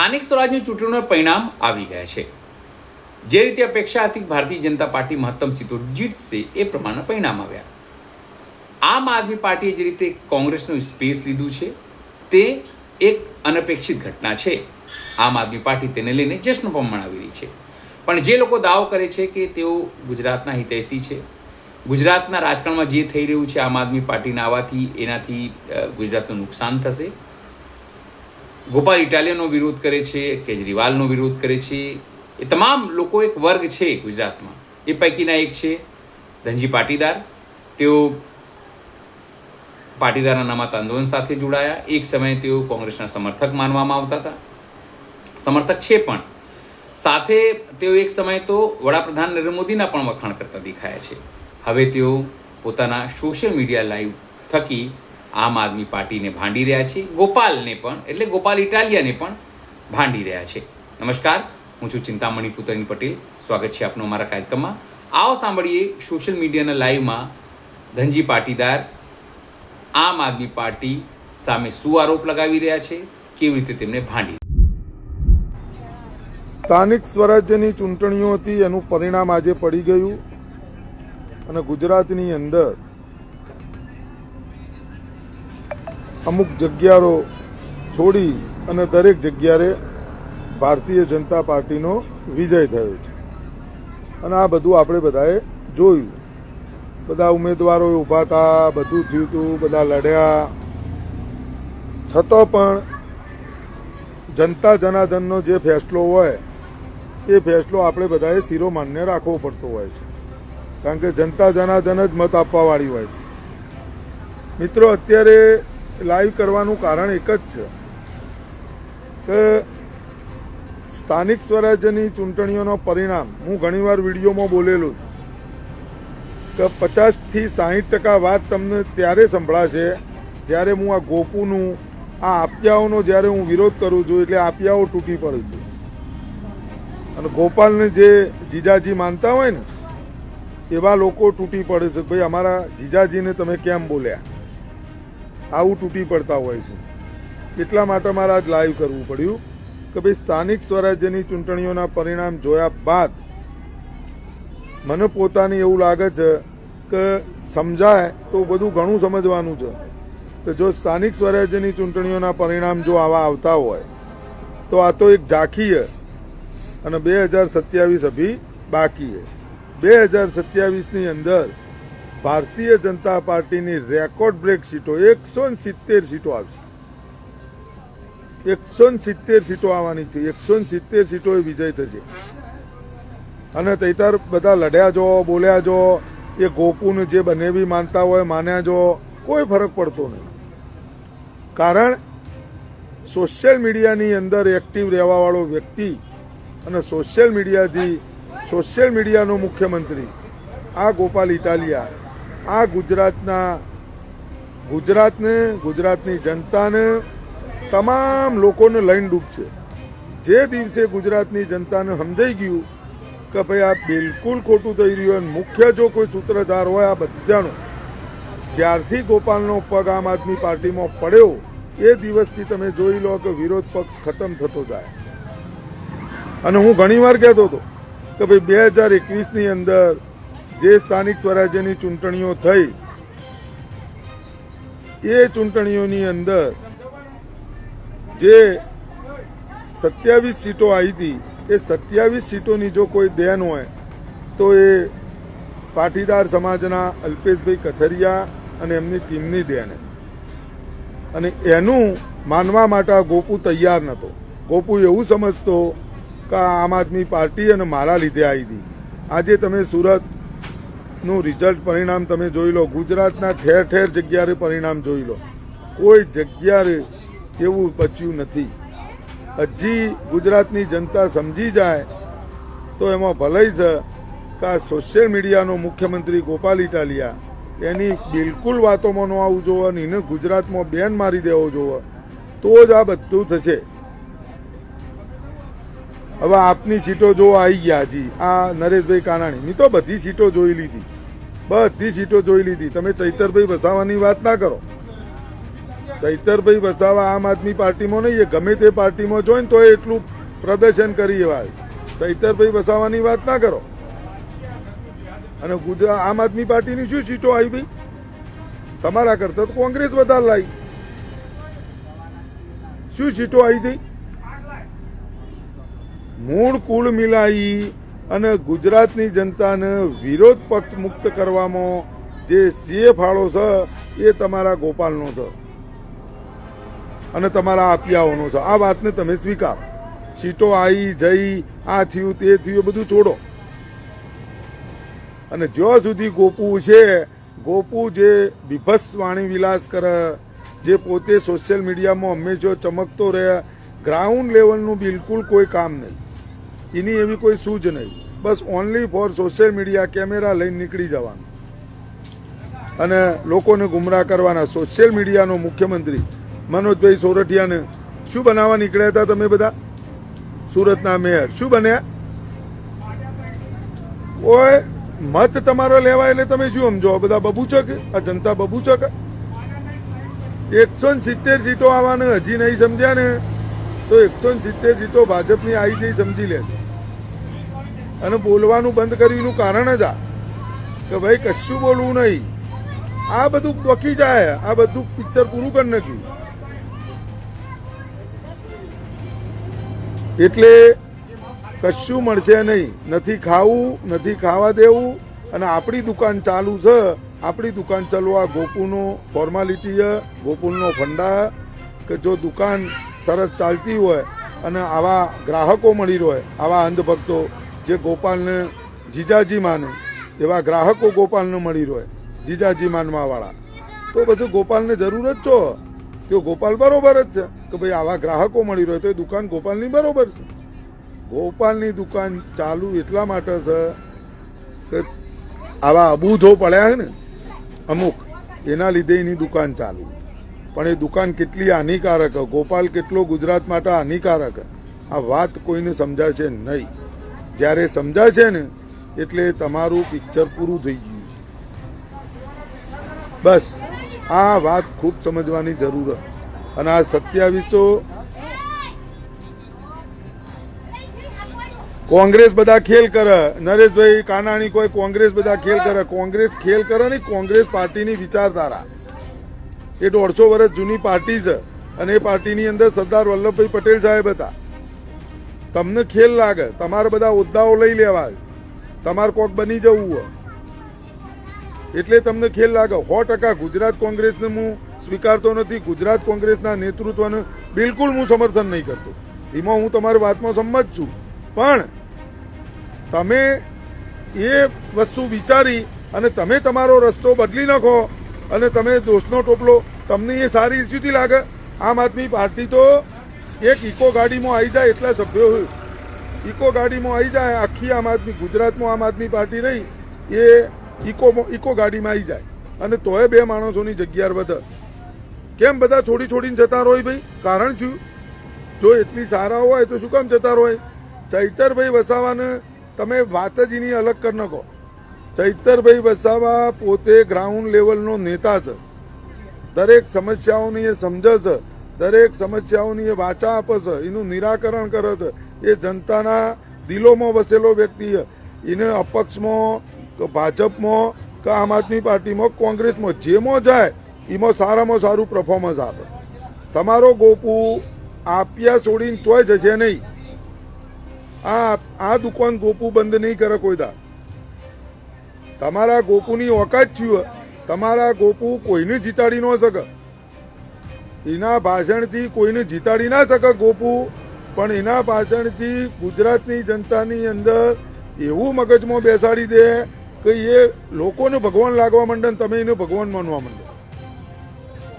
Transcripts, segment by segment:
સ્થાનિક સ્વરાજની ચૂંટણીનું પરિણામ આવી ગયા છે। જે રીતે અપેક્ષા હતી ભારતીય જનતા પાર્ટી મહત્તમ સીટો જીતશે એ પ્રમાણે પરિણામ આવ્યા। આમ આદમી પાર્ટીએ જે રીતે કોંગ્રેસનું સ્પેસ લીધું છે તે એક અનપેક્ષિત ઘટના છે। આમ આદમી પાર્ટી તેને લઈને જશ્ન પણ મનાવી રહી છે, પણ જે લોકો દાવો કરે છે કે તેઓ ગુજરાતના હિતૈષી છે, ગુજરાતના રાજકારણમાં જે થઈ રહ્યું છે આમ આદમી પાર્ટીના આવવાથી એનાથી ગુજરાતનું નુકસાન થશે, ગોપાલ ઇટાલિયાનો વિરોધ કરે છે, કેજરીવાલનો વિરોધ કરે છે, એ તમામ લોકો એક વર્ગ છે ગુજરાતમાં। એ પૈકીના એક છે ધનજી પાટીદાર। તેઓ પાટીદારના અનામત આંદોલન સાથે જોડાયા। એક સમયે તેઓ કોંગ્રેસના સમર્થક માનવામાં આવતા હતા, સમર્થક છે, પણ સાથે તેઓ એક સમયે તો વડાપ્રધાન નરેન્દ્ર મોદીના પણ વખાણ કરતા દેખાયા છે। હવે તેઓ પોતાના સોશિયલ મીડિયા લાઈવ થકી આમ આદમી પાર્ટીને ભાંડી રહ્યા છે, ગોપાલને પણ એટલે ગોપાલ ઇટાલિયાને પણ ભાંડી રહ્યા છે। નમસ્કાર, હું છું ચિંતામણી પુતરી પટેલ, સ્વાગત છે આપનું અમારા કાર્યક્રમમાં। આવો સાંભળીએ સોશિયલ મીડિયાના લાઈવમાં ધનજી પાટીદાર આમ આદમી પાર્ટી સામે શું આરોપ લગાવી રહ્યા છે, કેવી રીતે તેમને ભાંડી। સ્થાનિક સ્વરાજ્યની ચૂંટણીઓ હતી, એનું પરિણામ આજે પડી ગયું અને ગુજરાતની અંદર અમુક જગ્યાઓ છોડી અને દરેક જગ્યાએ ભારતીય જનતા પાર્ટીનો વિજય થયો છે અને આ બધું આપણે બધાએ જોયું। બધા ઉમેદવારો ઊભા હતા, બધું થયું હતું, બધા લડ્યા, છતાં પણ જનતા જનાર્દનનો જે ફેસલો હોય એ ફેસલો આપણે બધાએ શિરોમાન્ય રાખવો પડતો હોય છે, કારણ કે જનતા જનાર્દન જ મત આપવાવાળી હોય છે। મિત્રો, અત્યારે લાઈવ કરવાનું કારણ એક જ છે કે સ્થાનિક સ્વરાજ્યની ચૂંટણીઓનો પરિણામ, હું ઘણીવાર વિડીયોમાં બોલેલું છું કે 50થી 60% વાત તમને ત્યારે સંભળાશે જ્યારે હું આ ગોપુનું, આ આપિયાઓનો જ્યારે હું વિરોધ કરું છું, એટલે આપિયાઓ તૂટી પડે છે અને ગોપાલને જે જીજાજી માનતા હોય ને એવા લોકો તૂટી પડે છે, ભાઈ અમારા જીજાજીને તમે કેમ બોલ્યા, આવું તૂટી પડતા હોય છે। એટલા માટે મારે આજ લાઈવ કરવું પડ્યું કે ભાઈ સ્થાનિક સ્વરાજ્યની ચૂંટણીઓના પરિણામ જોયા બાદ મને પોતાને એવું લાગે છે કે સમજાય તો બધું ઘણું સમજવાનું છે કે જો સ્થાનિક સ્વરાજ્યની ચૂંટણીઓના પરિણામ જો આવા આવતા હોય તો આ તો એક ઝાંખી છે અને 2027 અભી બાકી છે। 2027ની અંદર ભારતીય જનતા પાર્ટીની રેકોર્ડ બ્રેક સીટો 170 સીટો આવશે, 170 સીટો આવવાની છે, 170 સીટોએ વિજય થશે અને તૈતાર બધા લડ્યા જો, બોલ્યા જો, એ ગોપુને જે બને બી માનતા હોય માન્યા જો, કોઈ ફરક પડતો નહીં, કારણ સોશિયલ મીડિયાની અંદર એક્ટિવ રહેવાવાળો વ્યક્તિ અને સોશિયલ મીડિયાનો મુખ્યમંત્રી આ ગોપાલ ઇટાલિયા આ ગુજરાતની જનતાને, તમામ લોકોને લઈને ડૂબશે। જે દિવસે ગુજરાતની જનતાને સમજાઈ ગયું કે ભાઈ આ બિલકુલ ખોટું થઈ રહ્યું અને મુખ્ય જો કોઈ સૂત્રધાર હોય આ બધાનો, જ્યારથી ગોપાલનો પગ આમ આદમી પાર્ટીમાં પડ્યો એ દિવસથી તમે જોઈ લો કે વિરોધ પક્ષ ખતમ થતો જાય। અને હું ઘણીવાર કહેતો હતો કે ભાઈ 2021ની અંદર જે સ્થાનિક સ્વરાજ્યની ચૂંટણીઓ થઈ એ ચૂંટણીઓની અંદર જે 27 સીટો આવી હતી એ 27 સીટોની જો કોઈ દેન હોય તો એ પાટીદાર સમાજના અલ્પેશભાઈ કથરિયા અને એમની ટીમની દેન હતી અને એનું માનવા માટે ગોપુ તૈયાર નહોતો। ગોપુ એવું સમજતો કે આમ આદમી પાર્ટી અને મારા લીધે આવી હતી। આજે તમે સુરતનું રિઝલ્ટ પરિણામ તમે જોઈ લો, ગુજરાતના ઠેર ઠેર જગ્યાએ પરિણામ જોઈ લો, કોઈ જગ્યાએ એવું બચ્યું નથી। હજી ગુજરાતની જનતા સમજી જાય તો એમાં ભલાઈ છે કે આ સોશિયલ મીડિયાનો મુખ્યમંત્રી ગોપાલ ઇટાલિયા એની બિલકુલ વાતોમાં ન આવવું જોવે અને એને ગુજરાતમાં બેન મારી દેવો જોવે, તો જ આ બધું થશે। હવે આપની સીટો જો આવી ગયા હજી આ નરેશભાઈ કાનાણી, મેં તો બધી સીટો જોઈ લીધી, બધી સીટો જોઈ લીધી। તમે ચૈતરભાઈ વસાવાની વાત ના કરો, ચૈતરભાઈ વસાવા આમ આદમી પાર્ટીમાં નહીં, એ ગમે તે પાર્ટીમાં જોઈને તો એટલું પ્રદર્શન કરી એવા. ચૈતરભાઈ વસાવાની વાત ના કરો. અને ગુજરાત આમ આદમી પાર્ટીની શું સીટો આવી ભાઈ? તમારા કરતા તો કોંગ્રેસ વધારે લાવી. શું સીટો આવી જઈ? મૂળ કુલ મિલાઈ અને ગુજરાતની જનતાને વિરોધ પક્ષ મુક્ત કરવામાં જે સીએ ફાળો છે એ તમારા ગોપાલનો છે અને તમારા આપિયાઓનો છે. આ વાતને તમે સ્વીકારો. સીટો આવી જઈ, આ થયું તે થયું, એ બધું છોડો. અને જ્યાં સુધી ગોપુ છે, ગોપુ જે વિભત્સ વાણી વિલાસ કરે, જે પોતે સોશિયલ મીડિયામાં હંમેશા ચમકતો રહે, ગ્રાઉન્ડ લેવલનું બિલકુલ કોઈ કામ નહીં, એની એવી કોઈ સૂઝ નહીં. બસ only for social media, camera લઈને નીકળી જવાનું અને લોકોને ગુમરાહ કરવાના. સોશિયલ મીડિયાનો મુખ્યમંત્રી મનોજભાઈ સોરઠિયાને શું બનાવવા નીકળ્યા હતા તમે બધા? સુરતના મેયર શું બન્યા? કોઈ મત તમારો લેવાય એટલે તમે શું સમજો? બધા બબૂચક? આ જનતા બબૂચક? 170 સીટો આવવાને હજી નહીં સમજ્યા ને તો 170 સીટો ભાજપની આવી જઈ સમજી લે. અને બોલવાનું બંધ કર્યુંનું કારણ જ આ કે ભાઈ કશું બોલવું નહીં. આ બધું બકી જાય. આ બધું પિક્ચર પૂરું કરી નાખ્યું. એટલે કશું મળશે નહીં. નથી ખાવું, નથી ખાવા દેવું. અને આપણી દુકાન ચાલુ છે. આપણી દુકાન ચાલવા ગોકુળનો ફોર્માલિટી, ગોકુળનો ફંડા કે જો દુકાન સરસ ચાલતી હોય અને આવા ગ્રાહકો મળી રહે, આવા અંધભક્તો જે ગોપાલને જીજાજી માને, એવા ગ્રાહકો ગોપાલને મળી રહે, જીજાજી માનવાવાળા, તો પછી ગોપાલને જરૂર જ છો. તો ગોપાલ બરોબર જ છે કે ભાઈ આવા ગ્રાહકો મળી રહે તો એ દુકાન ગોપાલની બરોબર છે. ગોપાલની દુકાન ચાલુ એટલા માટે છે કે આવા અબૂધો પડ્યા છે ને અમુક, એના લીધે એની દુકાન ચાલુ. પણ એ દુકાન કેટલી હાનિકારક, ગોપાલ કેટલો ગુજરાત માટે હાનિકારક, આ વાત કોઈને સમજાશે નહીં. જ્યારે સમજાશે ને એટલે તમારું પિક્ચર પૂરું થઈ ગયું છે. બસ આ વાત ખૂબ સમજવાની જરૂર. અને આ 27 તો કોંગ્રેસ બધા ખેલ કરે. નરેશભાઈ કાનાણી કોઈ કોંગ્રેસ બધા ખેલ કરે. કોંગ્રેસ ખેલ કરે નહીં. કોંગ્રેસ પાર્ટીની વિચારધારા એ 150 વર્ષ જૂની પાર્ટી છે અને એ પાર્ટીની અંદર સરદાર વલ્લભભાઈ પટેલ સાહેબ હતા. તમને ખેલ લાગે, તમારે બધા હોદ્દાઓ લઈ લેવા, તમારે કોક બની જવું હોય એટલે તમને ખેલ લાગે. 100% ગુજરાત કોંગ્રેસને હું સ્વીકારતો નથી. ગુજરાત કોંગ્રેસના નેતૃત્વને બિલકુલ હું સમર્થન નહીં કરતો. એમાં હું તમારી વાતમાં સંમત છું. પણ તમે એ વસ્તુ વિચારી અને તમે તમારો રસ્તો બદલી નાખો અને તમે દોષનો ટોપલો, તમને એ સારી રીતથી લાગે. આમ આદમી પાર્ટી તો એક ઇકો ગાડીમાં આવી જાય એટલા સભ્યો, ઇકો ગાડીમાં આવી જાય આખી આમ આદમી, ગુજરાતમાં આમ આદમી પાર્ટી નહીં, એ ઇકો ગાડીમાં આવી જાય અને તોય 2 માણસોની જગ્યા વધે. કેમ બધા છોડીને જતા રહો ભાઈ? કારણ શું? જો એટલી સારા હોય તો શું કામ જતા રહો? ચૈતરભાઈ વસાવાને તમે વાત જ એની અલગ કરી નાખો. ચૈતરભાઈ વસાવા પોતે ગ્રાઉન્ડ લેવલનો નેતા છે. દરેક સમસ્યાઓની એ સમજે છે, દરેક સમસ્યાઓની એ વાચા આપે છે, એનું નિરાકરણ કરે છે. એ જનતાના દિલોમાં વસેલો વ્યક્તિ છે. એને અપક્ષમાં કે ભાજપમાં કે આમ આદમી પાર્ટીમાં, કોંગ્રેસમાં જેમાં જાય એમાં સારામાં સારું પરફોર્મન્સ આપે. તમારો ગોપુ આપ્યા છોડીને ચોય જશે નહીં. આ દુકાન ગોપુ બંધ નહીં કરે કોઈ દા. તમારા ગોપુની ઓકાત છું. તમારા ગોપુ કોઈને જીતાડી ન શકે. એના ભાષણથી કોઈને જીતાડી ના શકે ગોપુ, પણ એના ભાષણથી ગુજરાતની જનતાની અંદર એવું મગજમાં બેસાડી દે કે એ લોકોને ભગવાન લાગવા માંડે ને તમે એને ભગવાન માનવા માંડો.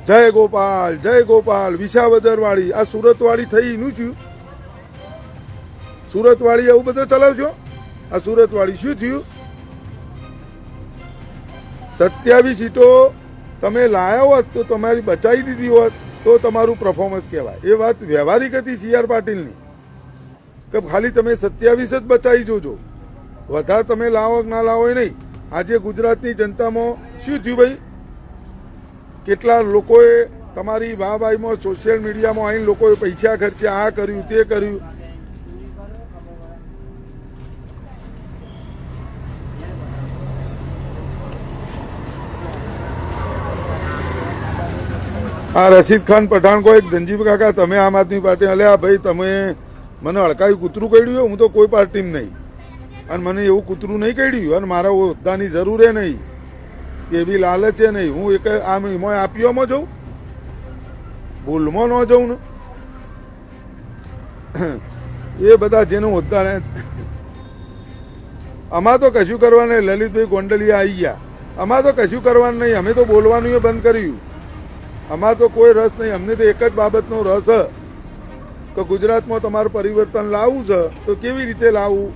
જય ગોપાલ, જય ગોપાલ. વિસાવદરવાળી આ સુરતવાળી થઈ એનું છું. સુરતવાળી આવું બધું ચલાવજો. આ સુરતવાળી શું થયું? 27 સીટો તમે લાયા હોત તો તમારી બચાવી દીધી હોત તો તમારું પરફોર્મન્સ કહેવાય. એ વાત વ્યવહારિક હતી CR પાટીલની કે ખાલી તમે 27 જ બચાવી જોજો, વધારે તમે લાવો કે ના લાવો એ નહીં. આજે ગુજરાતની જનતામાં શું થયું ભાઈ? કેટલા લોકોએ તમારી વાહવાહીમાં સોશિયલ મીડિયામાં આવીને લોકોએ પૈસા ખર્ચ્યા, આ કર્યું તે કર્યું. આ રશીદ ખાન પઠાણ કોઈ ધનજીવ કાકા તમે આમ આદમી પાર્ટી અલ્યા ભાઈ તમે મને અડકાયું કૂતરું કર્યું, હું તો કોઈ પાર્ટીમાં નહીં અને મને એવું કૂતરું નહીં કર્યું અને મારા હોદ્દાની જરૂર નહીં, એવી લાલચે નહીં. હું એક આમ એમાં આપીઓમાં જાઉં, ભૂલમાં ન જાઉં ને. એ બધા જેનું હોદ્દા ને આમાં તો કશું કરવાનું નહીં. લલિતભાઈ ગોંડલિયા આવી ગયા, આમાં તો કશું કરવાનું નહીં. અમે તો બોલવાનું એ બંધ કર્યું. અમાર તો કોઈ રસ નહીં. અમને તો એક જ બાબતનો રસ કે ગુજરાતમાં તમારું પરિવર્તન લાવવું છે તો કેવી રીતે લાવવું,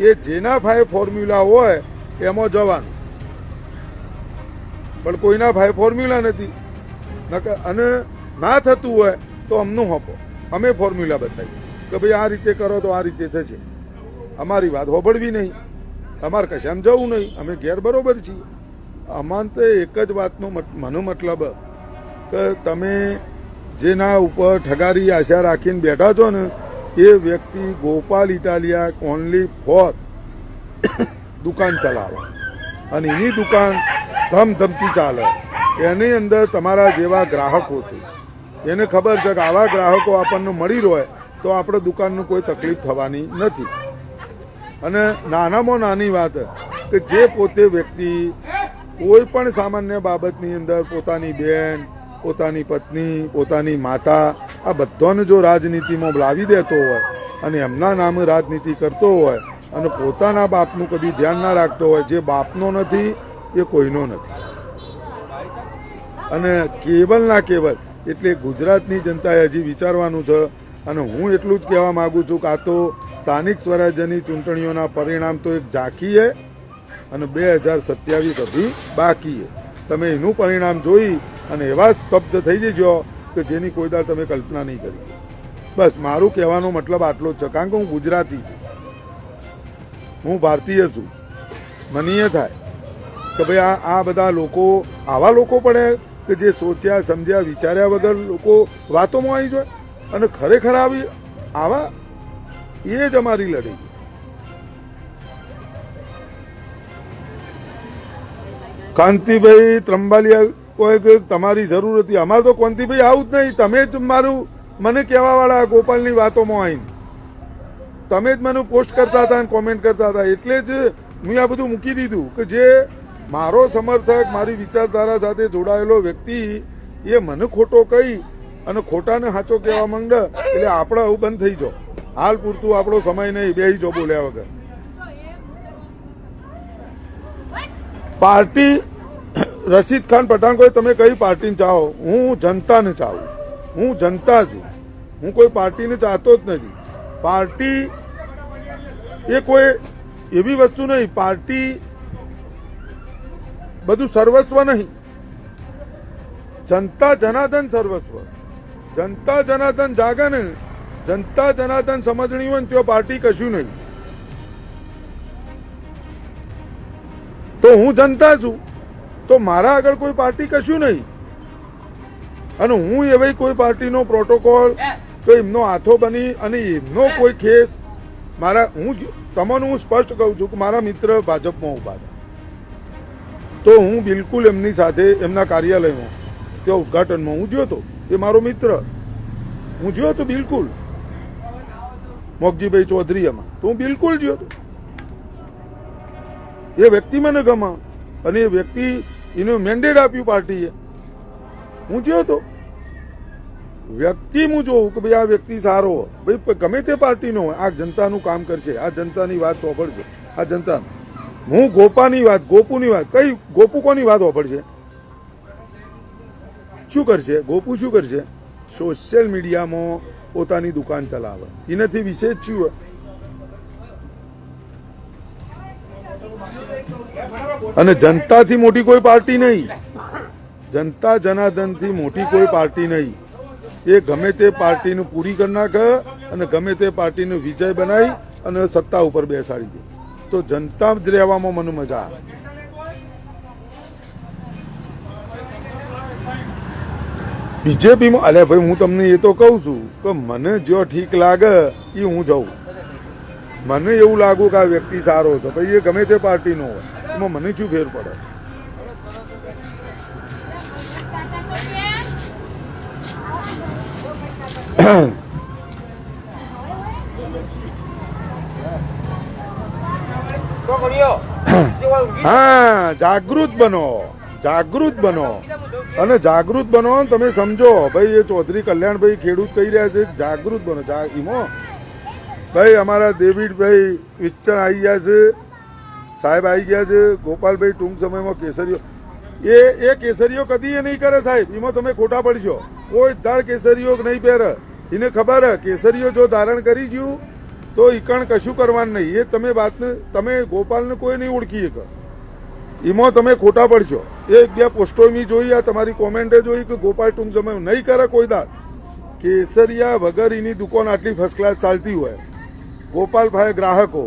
એ જેના ભાઈ ફોર્મ્યુલા હોય એમાં જવાનું. પણ કોઈના ભાઈ ફોર્મ્યુલા નથી અને ના થતું હોય તો અમનું હોપો, અમે ફોર્મ્યુલા બતાવીએ કે ભાઈ આ રીતે કરો તો આ રીતે થશે. અમારી વાત હોબળવી નહીં, અમારે કશામાં જવું નહીં, અમે ઘેર બરોબર છીએ. અમારે તો એક જ વાતનો મને મતલબ કે તમે જેના ઉપર ઠગારી આશા રાખીને બેઠા છો ને એ વ્યક્તિ ગોપાલ ઇટાલિયા ઓનલી ફોર દુકાન ચલાવે અને એની દુકાન ધમધમતી ચાલે. એની અંદર તમારા જેવા ગ્રાહકો છે, એને ખબર છે કે આવા ગ્રાહકો આપણને મળી રહે તો આપણે દુકાનનું કોઈ તકલીફ થવાની નથી. અને નાનામાં નાની વાત કે જે પોતે વ્યક્તિ કોઈ પણ સામાન્ય બાબતની અંદર પોતાની બેન, પોતાની પત્ની, પોતાની માતા આ બધાને જો રાજનીતિમાં લાવી દેતો હોય અને એમના નામે રાજનીતિ કરતો હોય અને પોતાના બાપનું કદી ધ્યાન ના રાખતો હોય, જે બાપનો નથી એ કોઈનો નથી. અને કેવલ ના કેવલ એટલે ગુજરાતની જનતાએ હજી વિચારવાનું છે. અને હું એટલું જ કહેવા માગું છું કે આ તો સ્થાનિક સ્વરાજ્યની ચૂંટણીઓના પરિણામ તો એક ઝાંખી છે અને 2027 હજી બાકી છે. તમે એનું પરિણામ જોઈ અને એવા સ્તબ્ધ થઈ જજો કે જેની કોઈ દાડ તમે કલ્પના નહીં કરી. બસ મારું કહેવાનો મતલબ આટલો જ છે. કારણ કે હું ગુજરાતી છું, હું ભારતીય છું. મને એ થાય કે ભાઈ આ બધા લોકો આવા લોકો પડે કે જે સોચ્યા સમજ્યા વિચાર્યા વગર લોકો વાતોમાં આવી જાય અને ખરેખર આવી આવા એ જ અમારી લડાઈ. કાંતિભાઈ ત્રંબાલિયા કોઈ તમારી જરૂર હતી, અમારે તો કાંતિભાઈ આવું જ નહીં. તમે જ મારું મને કહેવા વાળા ગોપાલની વાતોમાં આવીને તમે જ મને પોસ્ટ કરતા હતા અને કોમેન્ટ કરતા હતા. એટલે જ મેં આ બધું મૂકી દીધું કે જે મારો સમર્થક, મારી વિચારધારા સાથે જોડાયેલો વ્યક્તિ એ મને ખોટો કહી અને ખોટાને સાચો કહેવા માંડે એટલે આપણે આવું બંધ થઈ જાઓ. હાલ પૂરતું આપણો સમય નહીં, બેસી જાઓ બોલ્યા વગર. પાર્ટી રશીદ ખાન પઠાણ કોઈ તમે કઈ પાર્ટીને ચાહો, હું જનતાને ચાહું. હું જનતા છું, હું કોઈ પાર્ટીને ચાહતો જ નથી. પાર્ટી એ કોઈ એવી વસ્તુ નહીં, પાર્ટી બધું સર્વસ્વ નહીં. જનતા જનાર્દન સર્વસ્વ. જનતા જનાર્દન જાગે ને, જનતા જનાર્દન સમજણી હોય ને તો પાર્ટી કશું નહીં. તો હું જનતા છું તો મારા આગળ કોઈ પાર્ટી કશું નહીં. અને હું એવી કોઈ પાર્ટીનો પ્રોટોકોલ તો એમનો હાથો બની અને એમનો કોઈ કેસ મારા તમને હું સ્પષ્ટ કહું છું કે મારા મિત્ર ભાજપમાં ઉભા હતા તો હું બિલકુલ એમની સાથે એમના કાર્યાલયમાં ત્યાં ઉદઘાટનમાં હું ગયો હતો. એ મારો મિત્ર, હું ગયો હતો બિલકુલ. મોગજીભાઈ ચૌધરી એમાં તો હું બિલકુલ ગયો હતો. એ વ્યક્તિ મને ગમા અને એ વ્યક્તિ એને મેન્ડેટ આપ્યું પાર્ટીએ, હું ગયો હતો. વ્યક્તિ હું જોઉં કે ભાઈ આ વ્યક્તિ સારો, ભાઈ ગમે તે પાર્ટીનો હોય, આ જનતાનું કામ કરશે, આ જનતાની વાત સાંભળશે, આ જનતા. હું ગોપાની વાત, ગોપુની વાત, કઈ ગોપુ કોની વાત સાંભળશે? શું કરશે ગોપુ? શું કરશે? સોશિયલ મીડિયામાં પોતાની દુકાન ચલાવે. એનાથી વિશેષ શું હોય? અને જનતાથી મોટી કોઈ પાર્ટી નહીં, જનતા જનાર્દનથી મોટી કોઈ પાર્ટી નહીં. એ ગમે તે પાર્ટીને પૂરી કરી નાખે અને ગમે તે પાર્ટીને વિજય બનાવી અને સત્તા ઉપર બેસાડી દે. તો જનતા જ રહેવામાં મને મજા આવે. બીજેપીમાં અલે ભાઈ હું તમને એ તો કહું છું કે મને જો ઠીક લાગે એ હું જાઉં. મને એવું લાગુ કે આ વ્યક્તિ સારો છે ભાઈ એ ગમે તે પાર્ટીનો હોય એમાં મને શું ફેર પડે. હા જાગૃત બનો અને જાગૃત બનો. તમે સમજો ભાઈ એ ચૌધરી કલ્યાણભાઈ ખેડૂત કહી રહ્યા છે જાગૃત બનો. ઈમો ભાઈ અમારા ડેવિડભાઈ વિચ્ચન આવી ગયા છે, સાહેબ આવી ગયા છે, ગોપાલભાઈ ટૂંક સમયમાં કેસરીઓ એ કેસરીઓ કદી એ નહીં કરે સાહેબ. એમાં તમે ખોટા પડશો. કોઈ દાળ કેસરીઓ નહીં પહેરે. એને ખબર હે કેસરીઓ જો ધારણ કરી ગયું તો ઈકણ કશું કરવાનું નહીં. એ તમે વાતને તમે ગોપાલને કોઈ નહીં ઓળખી શકે. એમાં તમે ખોટા પડશો. એક બે પોસ્ટો મેં જોઈ, આ તમારી કોમેન્ટે જોઈ કે ગોપાલ ટૂંક સમય નહીં કરે કોઈ દાળ કેસરિયા વગર એની દુકાન આટલી ફર્સ્ટ ક્લાસ ચાલતી હોય. ગોપાલ ભાઈ ગ્રાહકો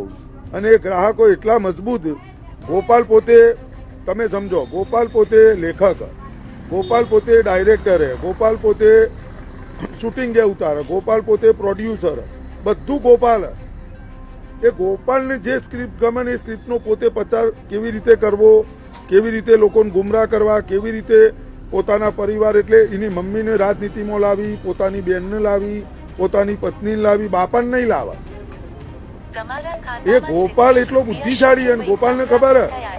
અને એ ગ્રાહકો એટલા મજબૂત. ગોપાલ પોતે તમે સમજો ગોપાલ પોતે લેખક, ગોપાલ પોતે ડાયરેક્ટર, ગોપાલ પોતે શૂટિંગ ઉતારે, ગોપાલ પોતે પ્રોડ્યુસર, બધું ગોપાલ. એ ગોપાલને જે સ્ક્રિપ્ટ ગમે એ સ્ક્રિપ્ટનો પોતે પ્રચાર કેવી રીતે કરવો, કેવી રીતે લોકોને ગુમરાહ કરવા, કેવી રીતે પોતાના પરિવાર એટલે એની મમ્મીને રાજનીતિમાં લાવી, પોતાની બેનને લાવી, પોતાની પત્નીને લાવી, બાપાને નહીં લાવવા. એ ગોપાલ એટલો બુદ્ધિશાળી અને ગોપાલને ખબર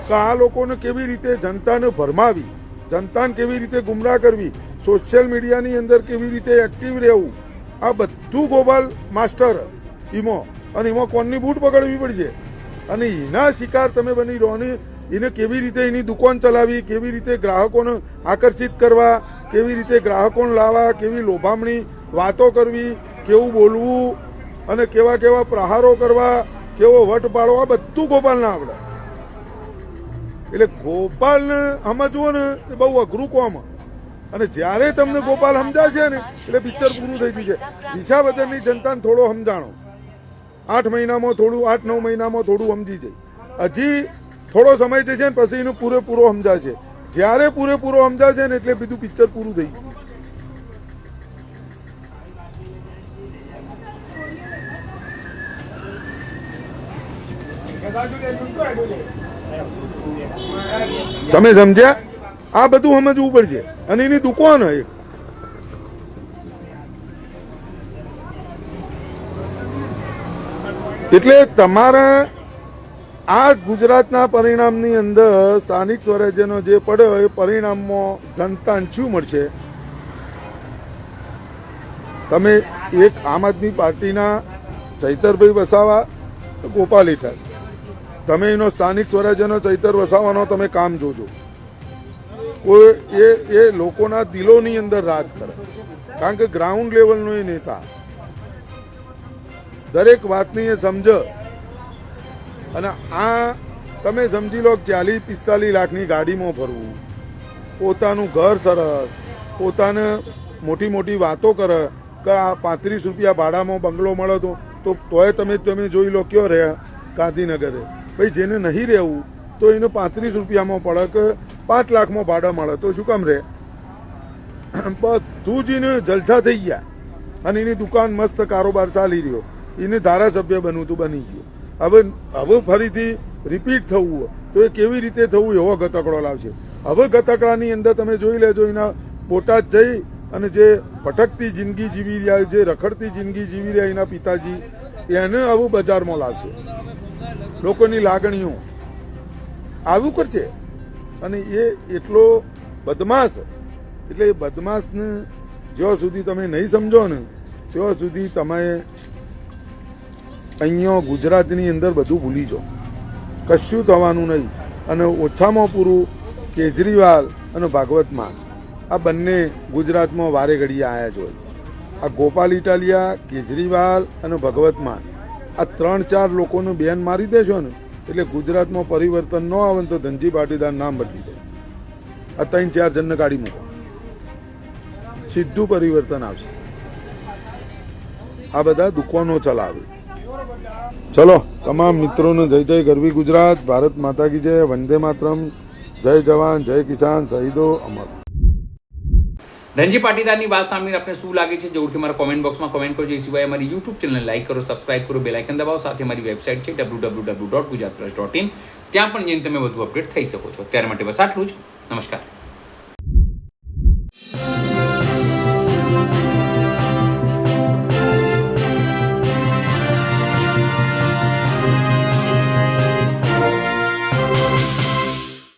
કે આ લોકોને કેવી રીતે જનતાને ભરમાવી, જનતાને કેવી રીતે ગુમરાહ કરવી, સોશિયલ મીડિયાની અંદર કેવી રીતે એક્ટિવ રહેવું, આ બધું ગોપાલ માસ્ટર ઈમો. અને એમાં કોણની બૂટ પકડવી પડશે અને એના શિકાર તમે બની રહો ને. એને કેવી રીતે એની દુકાન ચલાવી, કેવી રીતે ગ્રાહકોને આકર્ષિત કરવા, કેવી રીતે ગ્રાહકોને લાવવા, કેવી લોભામણી વાતો કરવી, કેવું બોલવું અને કેવા કેવા પ્રહારો કરવા, કેવો વટ પાડવો, આ બધું ગોપાલને આવડે. એટલે ગોપાલને સમજવો ને એ બહુ અઘરું કામ. અને જ્યારે તમને ગોપાલ સમજાશે ને એટલે પિક્ચર પૂરું થઈ જશે. વિસાવદરની જનતાને થોડો સમજાણો. 8 મહિનામાં થોડું 8-9 મહિનામાં થોડું સમજી જાય. હજી થોડો સમય જશે ને પછી એનું પૂરેપૂરો સમજાશે. જ્યારે પૂરેપૂરો સમજાશે ને એટલે બીજું પિક્ચર પૂરું થઈ ગયું. તમે સમજ્યા? આ બધું સમજવું પડશે. અને એની દુકાન એક એટલે તમારા આ ગુજરાતના પરિણામની અંદર સ્થાનિક સ્વરાજ્યનો જે પડ્યો એ પરિણામમાં જનતાને શું મળશે? તમે એક આમ આદમી પાર્ટીના ચૈતરભાઈ વસાવા, ગોપાલ ઇટાલ, તમે એનો સ્થાનિક સ્વરાજ્યનો ચૈતર વસાવાનો તમે કામ જોજો. કોઈ એ લોકોના દિલોની અંદર રાજ કરે. કારણ કે ગ્રાઉન્ડ લેવલનો એ નેતા દરેક વાતની એ સમજ. અને આ તમે સમજી લો 40-45 લાખની ગાડીમાં ફરવું, પોતાનું ઘર સરસ, પોતાને મોટી મોટી વાતો કરે કે આ 35 રૂપિયા ભાડામાં બંગલો મળે તો તોય તમે જોઈ લો કયો રહ્યા ગાંધીનગરે. ભાઈ જેને નહીં રહેવું તો એને 35 રૂપિયામાં પડે કે 5 લાખમાં ભાડા મળે તો શું કામ રહે? બધું જ એને જલસા થઈ ગયા અને એની દુકાન મસ્ત કારોબાર ચાલી રહ્યો. એને ધારાસભ્ય બનવું તો બની ગયું. હવે ફરીથી રિપીટ થવું તો એ કેવી રીતે થવું એવો ગતકડો લાવશે. હવે ગતકડાની અંદર તમે જોઈ લેજો એના બોટાદ જઈ અને જે ભટકતી જિંદગી જીવી રહ્યા, જે રખડતી જિંદગી જીવી રહ્યા એના પિતાજી, એને આવું બજારમાં લાવશે. લોકોની લાગણીઓ આવું કરશે. અને એ એટલો બદમાશ, એટલે એ બદમાશને જ્યાં સુધી તમે નહીં સમજો ને ત્યાં સુધી તમે અહીંયા ગુજરાતની અંદર બધું ભૂલી જાઓ. કશું થવાનું નહીં. અને ઓછામાં પૂરું કેજરીવાલ અને ભાગવત માન આ બંને ગુજરાતમાં વારે ઘડીએ આવ્યા જ હોય. આ ગોપાલ ઇટાલિયા, કેજરીવાલ અને ભગવત માન આ 3-4 લોકોને બેન મારી દેશો ને એટલે ગુજરાતમાં પરિવર્તન ન આવે ને તો ધનજી પાટીદાર નામ બદલી દે. આ 3-4 જણને કાઢી મૂકો, સીધું પરિવર્તન આવશે. આ બધા દુકાનો ચલાવે. ચલો તમામ મિત્રોને જય જય ગરવી ગુજરાત, ભારત માતા કી જય, વંદે માતરમ, જય જવાન, જય કિસાન, શહીદો અમર. ધનજી પાટીદારની વાત સાંભળીને આપને શું લાગે છે જરૂરથી મારા કોમેન્ટ બોક્સમાં કોમેન્ટ કરજો. એ સિવાય અમારી યુટ્યુબ ચેનલને લાઈક કરો, સબસ્ક્રાઇબ કરો, બેલ આઇકન દબાવો. સાથે અમારી વેબસાઇટ છે www.gujaratplus.in. ત્યાં પણ જઈને તમે વધુ અપડેટ થઈ શકો છો. ત્યારે માટે બસ આટલું જ. નમસ્કાર.